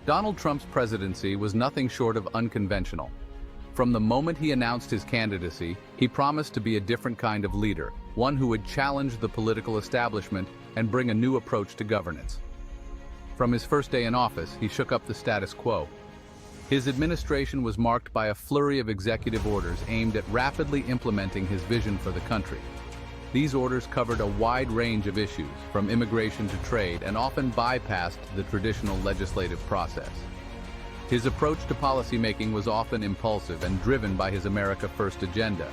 Donald Trump's presidency was nothing short of unconventional. From the moment he announced his candidacy, he promised to be a different kind of leader, one who would challenge the political establishment and bring a new approach to governance. From his first day in office, he shook up the status quo. His administration was marked by a flurry of executive orders aimed at rapidly implementing his vision for the country. These orders covered a wide range of issues, from immigration to trade, and often bypassed the traditional legislative process. His approach to policymaking was often impulsive and driven by his America First agenda.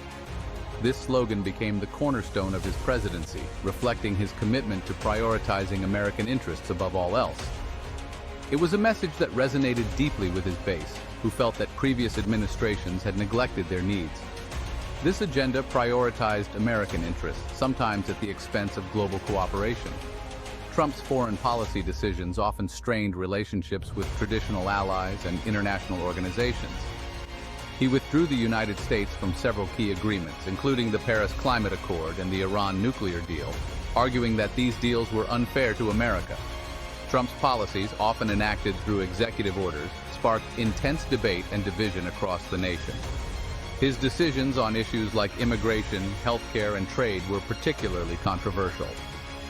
This slogan became the cornerstone of his presidency, reflecting his commitment to prioritizing American interests above all else. It was a message that resonated deeply with his base, who felt that previous administrations had neglected their needs. This agenda prioritized American interests, sometimes at the expense of global cooperation. Trump's foreign policy decisions often strained relationships with traditional allies and international organizations. He withdrew the United States from several key agreements, including the Paris Climate Accord and the Iran nuclear deal, arguing that these deals were unfair to America. Trump's policies, often enacted through executive orders, sparked intense debate and division across the nation. His decisions on issues like immigration, healthcare, and trade were particularly controversial.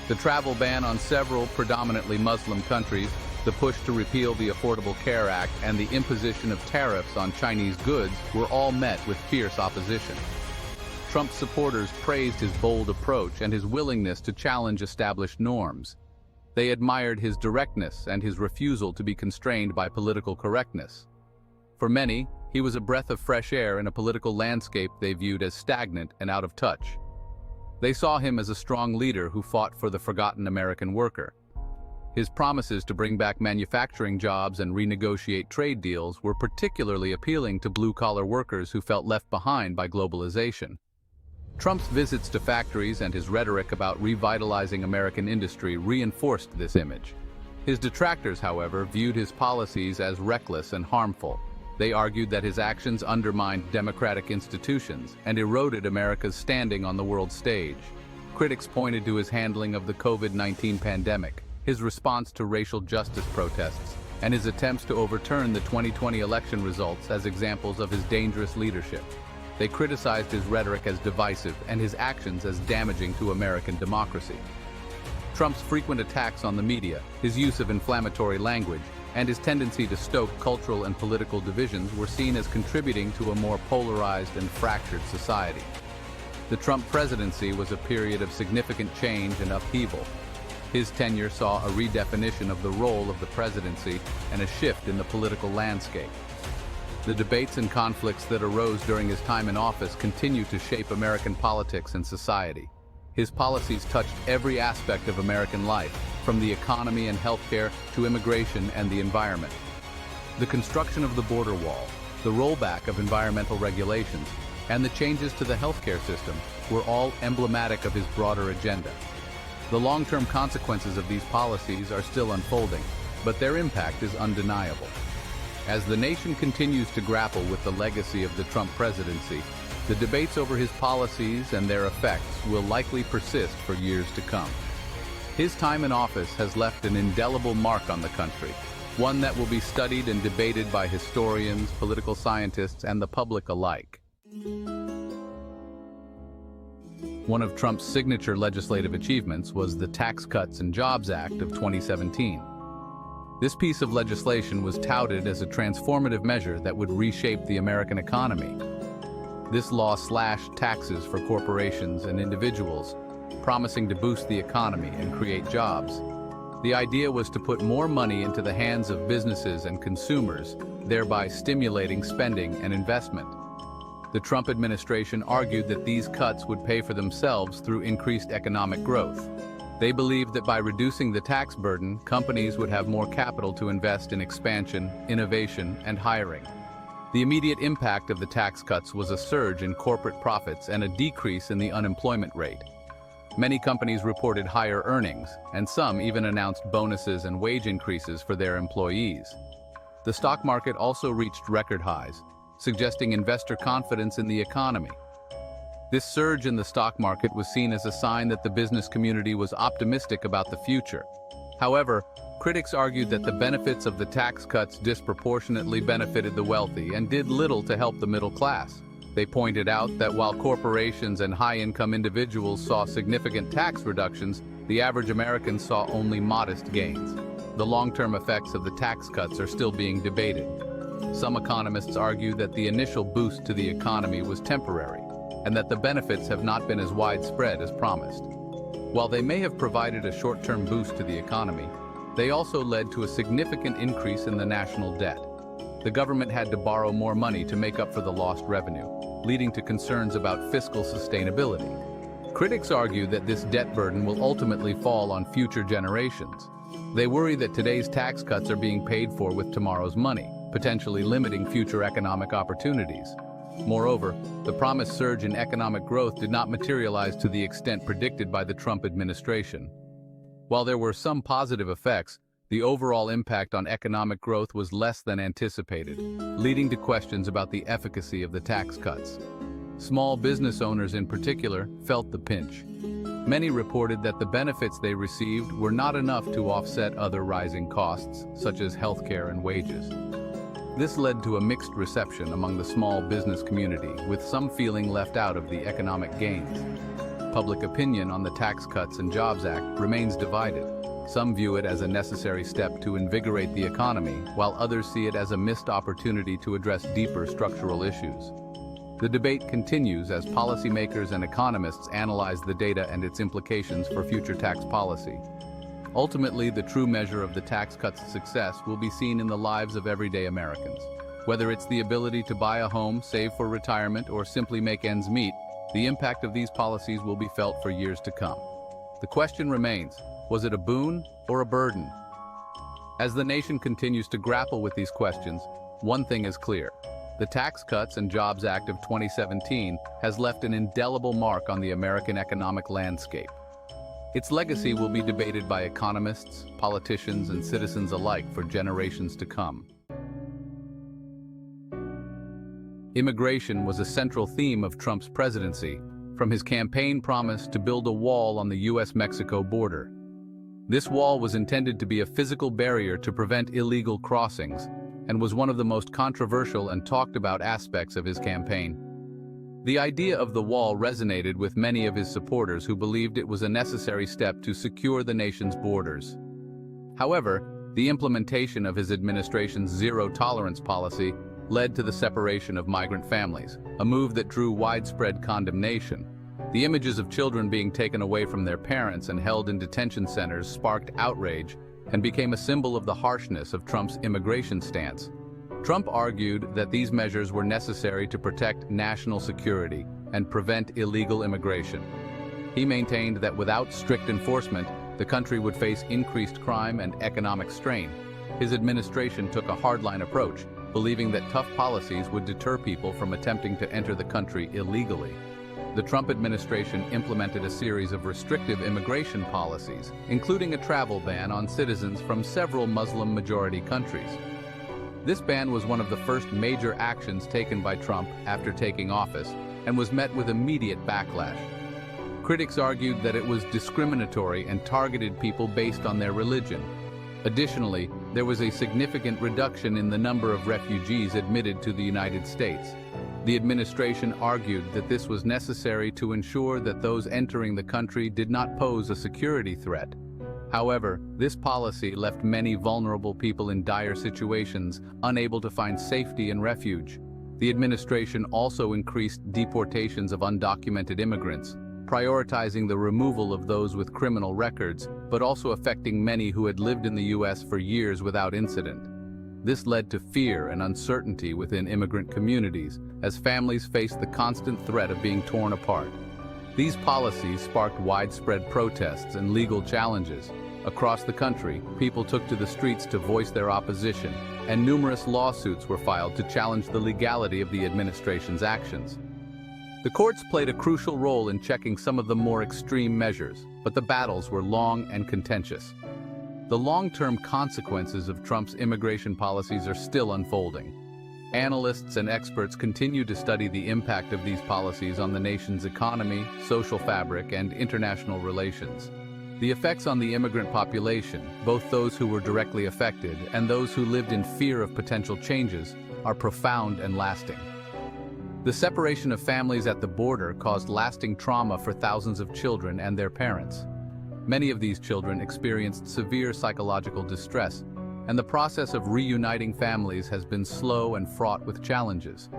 The travel ban on several predominantly Muslim countries, the push to repeal the Affordable Care Act, and the imposition of tariffs on Chinese goods were all met with fierce opposition. Trump's supporters praised his bold approach and his willingness to challenge established norms. They admired his directness and his refusal to be constrained by political correctness. For many, he was a breath of fresh air in a political landscape they viewed as stagnant and out of touch. They saw him as a strong leader who fought for the forgotten American worker. His promises to bring back manufacturing jobs and renegotiate trade deals were particularly appealing to blue-collar workers who felt left behind by globalization. Trump's visits to factories and his rhetoric about revitalizing American industry reinforced this image. His detractors, however, viewed his policies as reckless and harmful. They argued that his actions undermined democratic institutions and eroded America's standing on the world stage. Critics pointed to his handling of the COVID-19 pandemic, his response to racial justice protests, and his attempts to overturn the 2020 election results as examples of his dangerous leadership. They criticized his rhetoric as divisive and his actions as damaging to American democracy. Trump's frequent attacks on the media, his use of inflammatory language, and his tendency to stoke cultural and political divisions were seen as contributing to a more polarized and fractured society. The Trump presidency was a period of significant change and upheaval. His tenure saw a redefinition of the role of the presidency and a shift in the political landscape. The debates and conflicts that arose during his time in office continue to shape American politics and society. His policies touched every aspect of American life, from the economy and healthcare to immigration and the environment. The construction of the border wall, the rollback of environmental regulations, and the changes to the healthcare system were all emblematic of his broader agenda. The long-term consequences of these policies are still unfolding, but their impact is undeniable. As the nation continues to grapple with the legacy of the Trump presidency, the debates over his policies and their effects will likely persist for years to come. His time in office has left an indelible mark on the country, one that will be studied and debated by historians, political scientists, and the public alike. One of Trump's signature legislative achievements was the Tax Cuts and Jobs Act of 2017. This piece of legislation was touted as a transformative measure that would reshape the American economy. This law slashed taxes for corporations and individuals, promising to boost the economy and create jobs. The idea was to put more money into the hands of businesses and consumers, thereby stimulating spending and investment. The Trump administration argued that these cuts would pay for themselves through increased economic growth. They believed that by reducing the tax burden, companies would have more capital to invest in expansion, innovation, and hiring. The immediate impact of the tax cuts was a surge in corporate profits and a decrease in the unemployment rate. Many companies reported higher earnings, and some even announced bonuses and wage increases for their employees. The stock market also reached record highs, suggesting investor confidence in the economy. This surge in the stock market was seen as a sign that the business community was optimistic about the future. However, Critics argued that the benefits of the tax cuts disproportionately benefited the wealthy and did little to help the middle class. They pointed out that while corporations and high-income individuals saw significant tax reductions, the average American saw only modest gains. The long-term effects of the tax cuts are still being debated. Some economists argue that the initial boost to the economy was temporary, and that the benefits have not been as widespread as promised. While they may have provided a short-term boost to the economy, they also led to a significant increase in the national debt. The government had to borrow more money to make up for the lost revenue, leading to concerns about fiscal sustainability. Critics argue that this debt burden will ultimately fall on future generations. They worry that today's tax cuts are being paid for with tomorrow's money, potentially limiting future economic opportunities. Moreover, the promised surge in economic growth did not materialize to the extent predicted by the Trump administration. While there were some positive effects, the overall impact on economic growth was less than anticipated, leading to questions about the efficacy of the tax cuts. Small business owners in particular felt the pinch. Many reported that the benefits they received were not enough to offset other rising costs, such as healthcare and wages. This led to a mixed reception among the small business community, with some feeling left out of the economic gains. Public opinion on the Tax Cuts and Jobs Act remains divided. Some view it as a necessary step to invigorate the economy, while others see it as a missed opportunity to address deeper structural issues. The debate continues as policymakers and economists analyze the data and its implications for future tax policy. Ultimately, the true measure of the tax cuts' success will be seen in the lives of everyday Americans. Whether it's the ability to buy a home, save for retirement, or simply make ends meet, the impact of these policies will be felt for years to come. The question remains, was it a boon or a burden? As the nation continues to grapple with these questions, one thing is clear. The Tax Cuts and Jobs Act of 2017 has left an indelible mark on the American economic landscape. Its legacy will be debated by economists, politicians, and citizens alike for generations to come. Immigration was a central theme of Trump's presidency, from his campaign promise to build a wall on the US-Mexico border. This wall was intended to be a physical barrier to prevent illegal crossings, and was one of the most controversial and talked about aspects of his campaign. The idea of the wall resonated with many of his supporters who believed it was a necessary step to secure the nation's borders. However, the implementation of his administration's zero-tolerance policy led to the separation of migrant families, a move that drew widespread condemnation. The images of children being taken away from their parents and held in detention centers sparked outrage and became a symbol of the harshness of Trump's immigration stance. Trump argued that these measures were necessary to protect national security and prevent illegal immigration. He maintained that without strict enforcement, the country would face increased crime and economic strain. His administration took a hardline approach, believing that tough policies would deter people from attempting to enter the country illegally. The Trump administration implemented a series of restrictive immigration policies, including a travel ban on citizens from several Muslim-majority countries. This ban was one of the first major actions taken by Trump after taking office, and was met with immediate backlash. Critics argued that it was discriminatory and targeted people based on their religion. Additionally, there was a significant reduction in the number of refugees admitted to the United States. The administration argued that this was necessary to ensure that those entering the country did not pose a security threat. However, this policy left many vulnerable people in dire situations, unable to find safety and refuge. The administration also increased deportations of undocumented immigrants, prioritizing the removal of those with criminal records, but also affecting many who had lived in the U.S. for years without incident. This led to fear and uncertainty within immigrant communities, as families faced the constant threat of being torn apart. These policies sparked widespread protests and legal challenges. Across the country, people took to the streets to voice their opposition, and numerous lawsuits were filed to challenge the legality of the administration's actions. The courts played a crucial role in checking some of the more extreme measures, but the battles were long and contentious. The long-term consequences of Trump's immigration policies are still unfolding. Analysts and experts continue to study the impact of these policies on the nation's economy, social fabric, and international relations. The effects on the immigrant population, both those who were directly affected and those who lived in fear of potential changes, are profound and lasting. The separation of families at the border caused lasting trauma for thousands of children and their parents. Many of these children experienced severe psychological distress, and the process of reuniting families has been slow and fraught with challenges.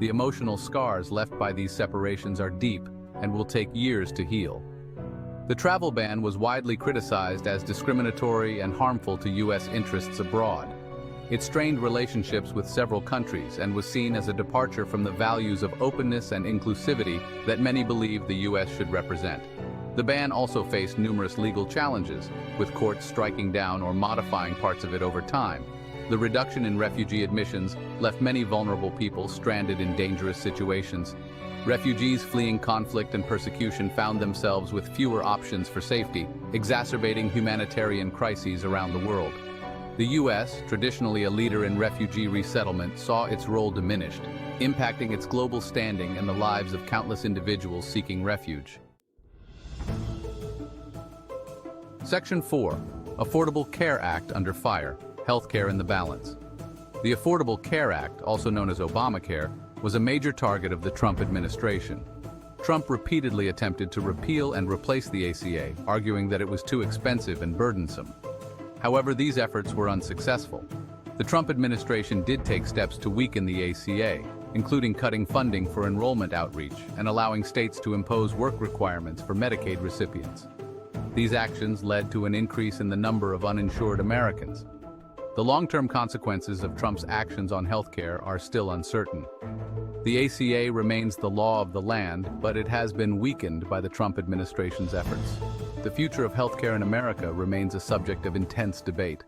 The emotional scars left by these separations are deep and will take years to heal. The travel ban was widely criticized as discriminatory and harmful to U.S. interests abroad. It strained relationships with several countries and was seen as a departure from the values of openness and inclusivity that many believe the U.S. should represent. The ban also faced numerous legal challenges, with courts striking down or modifying parts of it over time. The reduction in refugee admissions left many vulnerable people stranded in dangerous situations. Refugees fleeing conflict and persecution found themselves with fewer options for safety, exacerbating humanitarian crises around the world. The U.S., traditionally a leader in refugee resettlement, saw its role diminished, impacting its global standing and the lives of countless individuals seeking refuge. Section 4. Affordable Care Act under fire. Healthcare in the balance. The Affordable Care Act, also known as Obamacare, was a major target of the Trump administration. Trump repeatedly attempted to repeal and replace the ACA, arguing that it was too expensive and burdensome. However, these efforts were unsuccessful. The Trump administration did take steps to weaken the ACA, including cutting funding for enrollment outreach and allowing states to impose work requirements for Medicaid recipients. These actions led to an increase in the number of uninsured Americans. The long-term consequences of Trump's actions on healthcare are still uncertain. The ACA remains the law of the land, but it has been weakened by the Trump administration's efforts. The future of healthcare in America remains a subject of intense debate.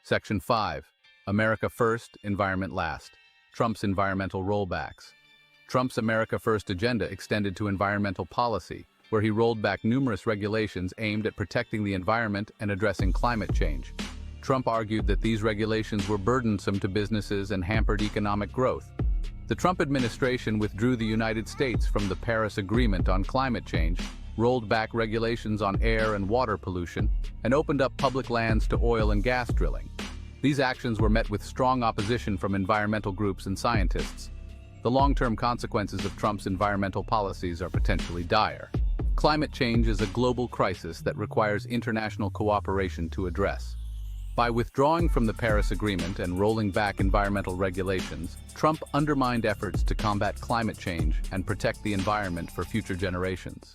Section 5. America First, Environment Last. Trump's environmental rollbacks. Trump's America First agenda extended to environmental policy, where he rolled back numerous regulations aimed at protecting the environment and addressing climate change. Trump argued that these regulations were burdensome to businesses and hampered economic growth. The Trump administration withdrew the United States from the Paris Agreement on climate change, rolled back regulations on air and water pollution, and opened up public lands to oil and gas drilling. These actions were met with strong opposition from environmental groups and scientists. The long-term consequences of Trump's environmental policies are potentially dire. Climate change is a global crisis that requires international cooperation to address. By withdrawing from the Paris Agreement and rolling back environmental regulations, Trump undermined efforts to combat climate change and protect the environment for future generations.